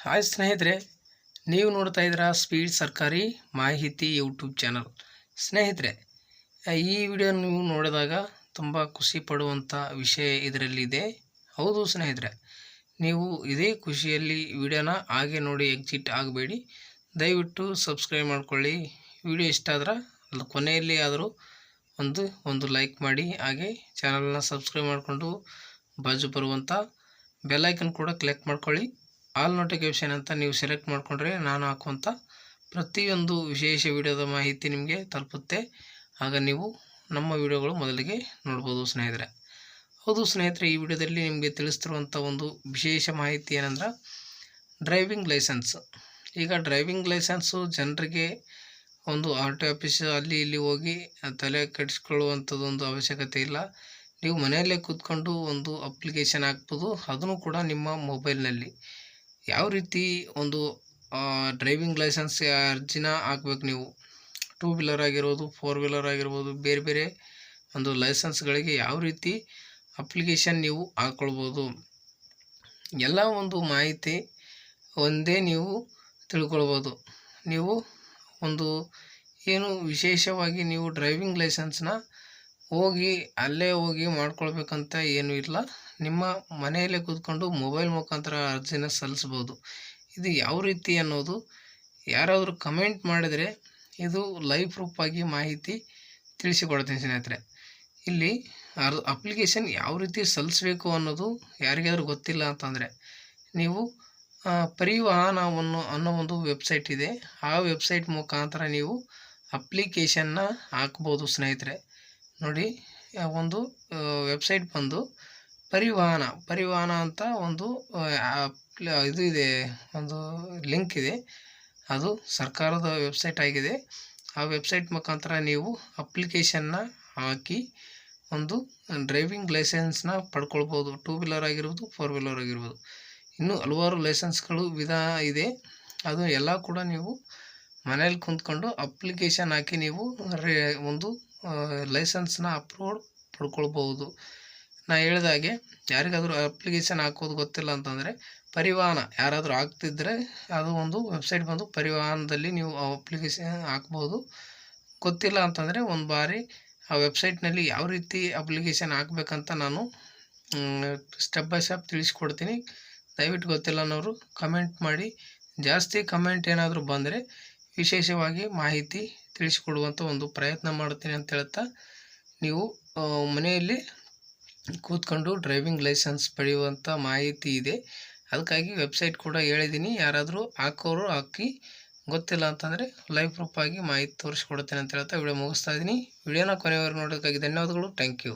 Hi ಸ್ನೇಹಿತರೆ, ನೀವು ನೋಡ್ತಾ ಇದ್ದೀರಾ ಸ್ಪೀಡ್ ಸರ್ಕಾರಿ ಮಾಹಿತಿ ಯೂಟ್ಯೂಬ್ ಚಾನಲ್. ಸ್ನೇಹಿತರೆ, ಈ ವಿಡಿಯೋ ನೀವು ನೋಡಿದಾಗ ತುಂಬ ಖುಷಿ ಪಡುವಂಥ ವಿಷಯ ಇದರಲ್ಲಿದೆ. ಹೌದು ಸ್ನೇಹಿತರೆ, ನೀವು ಇದೇ ಖುಷಿಯಲ್ಲಿ ವಿಡಿಯೋನ ಹಾಗೆ ನೋಡಿ ಎಕ್ಸಿಟ್ ಆಗಬೇಡಿ. ದಯವಿಟ್ಟು ಸಬ್ಸ್ಕ್ರೈಬ್ ಮಾಡ್ಕೊಳ್ಳಿ. ವಿಡಿಯೋ ಇಷ್ಟ ಆದ್ರೆ ಕೊನೆಯಲ್ಲಿ ಆದರೂ ಒಂದು ಲೈಕ್ ಮಾಡಿ, ಹಾಗೆ ಚಾನಲ್ನ ಸಬ್ಸ್ಕ್ರೈಬ್ ಮಾಡಿಕೊಂಡು ಬಾಜು ಬರುವಂಥ ಬೆಲ್ಲೈಕನ್ ಕೂಡ ಕ್ಲಿಕ್ ಮಾಡ್ಕೊಳ್ಳಿ. ಆಲ್ ನೋಟಿಫಿಕೇಷನ್ ಅಂತ ನೀವು ಸೆಲೆಕ್ಟ್ ಮಾಡಿಕೊಂಡ್ರೆ ನಾನು ಹಾಕುವಂಥ ಪ್ರತಿಯೊಂದು ವಿಶೇಷ ವಿಡಿಯೋದ ಮಾಹಿತಿ ನಿಮಗೆ ತಲುಪುತ್ತೆ. ಆಗ ನೀವು ನಮ್ಮ ವಿಡಿಯೋಗಳು ಮೊದಲಿಗೆ ನೋಡ್ಬೋದು ಸ್ನೇಹಿತರೆ. ಹೌದು ಸ್ನೇಹಿತರೆ, ಈ ವಿಡಿಯೋದಲ್ಲಿ ನಿಮಗೆ ತಿಳಿಸ್ತಿರುವಂಥ ಒಂದು ವಿಶೇಷ ಮಾಹಿತಿ ಏನಂದ್ರೆ ಡ್ರೈವಿಂಗ್ ಲೈಸೆನ್ಸ್. ಈಗ ಡ್ರೈವಿಂಗ್ ಲೈಸೆನ್ಸು ಜನರಿಗೆ ಒಂದು ಆರ್ ಟಿ ಆಫೀಸ್ ಅಲ್ಲಿ ಇಲ್ಲಿ ಹೋಗಿ ತಲೆ ಕೆಡಿಸ್ಕೊಳ್ಳುವಂಥದ್ದೊಂದು ಅವಶ್ಯಕತೆ ಇಲ್ಲ. ನೀವು ಮನೆಯಲ್ಲೇ ಕೂತ್ಕೊಂಡು ಒಂದು ಅಪ್ಲಿಕೇಶನ್ ಹಾಕ್ಬೋದು, ಅದನ್ನು ಕೂಡ ನಿಮ್ಮ ಮೊಬೈಲ್ನಲ್ಲಿ. ಯಾವ ರೀತಿ ಒಂದು ಡ್ರೈವಿಂಗ್ ಲೈಸೆನ್ಸ್ ಅರ್ಜಿನ ಹಾಕ್ಬೇಕು ನೀವು, 2 ವೀಲರ್ ಆಗಿರ್ಬೋದು, 4 ವೀಲರ್ ಆಗಿರ್ಬೋದು, ಬೇರೆ ಬೇರೆ ಒಂದು ಲೈಸೆನ್ಸ್ಗಳಿಗೆ ಯಾವ ರೀತಿ ಅಪ್ಲಿಕೇಶನ್ ನೀವು ಹಾಕ್ಕೊಳ್ಬೋದು, ಎಲ್ಲ ಒಂದು ಮಾಹಿತಿ ಒಂದೇ ನೀವು ತಿಳ್ಕೊಳ್ಬೋದು. ನೀವು ಒಂದು ಏನು ವಿಶೇಷವಾಗಿ ನೀವು ಡ್ರೈವಿಂಗ್ ಲೈಸೆನ್ಸ್ನ ಅಲ್ಲೇ ಹೋಗಿ ಮಾಡ್ಕೊಳ್ಬೇಕಂತ ಏನೂ ಇಲ್ಲ. ನಿಮ್ಮ ಮನೆಯಲ್ಲೇ ಕೂತ್ಕೊಂಡು ಮೊಬೈಲ್ ಮುಖಾಂತರ ಅರ್ಜಿನ ಸಲ್ಲಿಸ್ಬೋದು. ಇದು ಯಾವ ರೀತಿ ಅನ್ನೋದು ಯಾರಾದರೂ ಕಮೆಂಟ್ ಮಾಡಿದರೆ ಇದು ಲೈವ್ ಪ್ರೂಫಾಗಿ ಮಾಹಿತಿ ತಿಳಿಸಿಕೊಡ್ತೀನಿ ಸ್ನೇಹಿತರೆ. ಇಲ್ಲಿ ಅಪ್ಲಿಕೇಶನ್ ಯಾವ ರೀತಿ ಸಲ್ಲಿಸಬೇಕು ಅನ್ನೋದು ಯಾರಿಗಾದ್ರೂ ಗೊತ್ತಿಲ್ಲ ಅಂತಂದರೆ ನೀವು ಪರಿವಾಹನವನ್ನು ಅನ್ನೋ ಒಂದು ವೆಬ್ಸೈಟ್ ಇದೆ. ಆ ವೆಬ್ಸೈಟ್ ಮುಖಾಂತರ ನೀವು ಅಪ್ಲಿಕೇಶನ್ನ ಹಾಕ್ಬೋದು ಸ್ನೇಹಿತರೆ. ನೋಡಿ, ಒಂದು ವೆಬ್ಸೈಟ್ ಬಂದು ಪರಿವಾಹನ ಅಂತ ಒಂದು ಇದು ಇದೆ, ಒಂದು ಲಿಂಕ್ ಇದೆ. ಅದು ಸರ್ಕಾರದ ವೆಬ್ಸೈಟ್ ಆಗಿದೆ. ಆ ವೆಬ್ಸೈಟ್ ಮುಖಾಂತರ ನೀವು ಅಪ್ಲಿಕೇಶನ್ನ ಹಾಕಿ ಒಂದು ಡ್ರೈವಿಂಗ್ ಲೈಸೆನ್ಸ್ನ ಪಡ್ಕೊಳ್ಬೋದು. 2 ವೀಲರ್ ಆಗಿರ್ಬೋದು, 4 ವೀಲರ್ ಆಗಿರ್ಬೋದು, ಇನ್ನೂ ಹಲವಾರು ಲೈಸೆನ್ಸ್ಗಳು ವಿಧ ಇದೆ. ಅದು ಎಲ್ಲ ಕೂಡ ನೀವು ಮನೇಲಿ ಕುಂತ್ಕೊಂಡು ಅಪ್ಲಿಕೇಶನ್ ಹಾಕಿ ನೀವು ಒಂದು ಲೈಸೆನ್ಸ್ನ ಅಪ್ರೂವ್ ಪಡ್ಕೊಳ್ಬೋದು. ನಾ ಹೇಳಿದಾಗೆ ಯಾರಿಗಾದರೂ ಅಪ್ಲಿಕೇಶನ್ ಹಾಕೋದು ಗೊತ್ತಿಲ್ಲ ಅಂತಂದರೆ ಪರಿವಾಹನ ಯಾರಾದರೂ ಹಾಕ್ತಿದ್ರೆ ಅದು ಒಂದು ವೆಬ್ಸೈಟ್ ಬಂದು ಪರಿವಾಹನದಲ್ಲಿ ನೀವು ಅಪ್ಲಿಕೇಶನ್ ಹಾಕ್ಬೋದು. ಗೊತ್ತಿಲ್ಲ ಅಂತಂದರೆ ಒಂದು ಬಾರಿ ಆ ವೆಬ್ಸೈಟ್ನಲ್ಲಿ ಯಾವ ರೀತಿ ಅಪ್ಲಿಕೇಶನ್ ಹಾಕಬೇಕಂತ ನಾನು ಸ್ಟೆಪ್ ಬೈ ಸ್ಟೆಪ್ ತಿಳಿಸ್ಕೊಡ್ತೀನಿ. ದಯವಿಟ್ಟು ಗೊತ್ತಿಲ್ಲ ಅನ್ನೋರು ಕಮೆಂಟ್ ಮಾಡಿ. ಜಾಸ್ತಿ ಕಮೆಂಟ್ ಏನಾದರೂ ಬಂದರೆ ವಿಶೇಷವಾಗಿ ಮಾಹಿತಿ ತಿಳಿಸಿಕೊಡುವಂಥ ಒಂದು ಪ್ರಯತ್ನ ಮಾಡ್ತೀನಿ ಅಂತ ಹೇಳ್ತಾ, ನೀವು ಮನೆಯಲ್ಲಿ ಕೂತ್ಕೊಂಡು ಡ್ರೈವಿಂಗ್ ಲೈಸೆನ್ಸ್ ಪಡೆಯುವಂಥ ಮಾಹಿತಿ ಇದೆ. ಅದಕ್ಕಾಗಿ ವೆಬ್ಸೈಟ್ ಕೂಡ ಹೇಳಿದ್ದೀನಿ. ಯಾರಾದರೂ ಹಾಕೋರು ಹಾಕಿ, ಗೊತ್ತಿಲ್ಲ ಅಂತಂದರೆ ಲೈವ್ ಪ್ರೂಫಾಗಿ ಮಾಹಿತಿ ತೋರಿಸ್ಕೊಡ್ತೇನೆ ಅಂತ ಹೇಳ್ತಾ ವಿಡಿಯೋ ಮುಗಿಸ್ತಾ ಇದ್ದೀನಿ. ವಿಡಿಯೋನ ಕೊನೆವರೆಗೂ ನೋಡೋದಕ್ಕಾಗಿ ಧನ್ಯವಾದಗಳು. Thank you.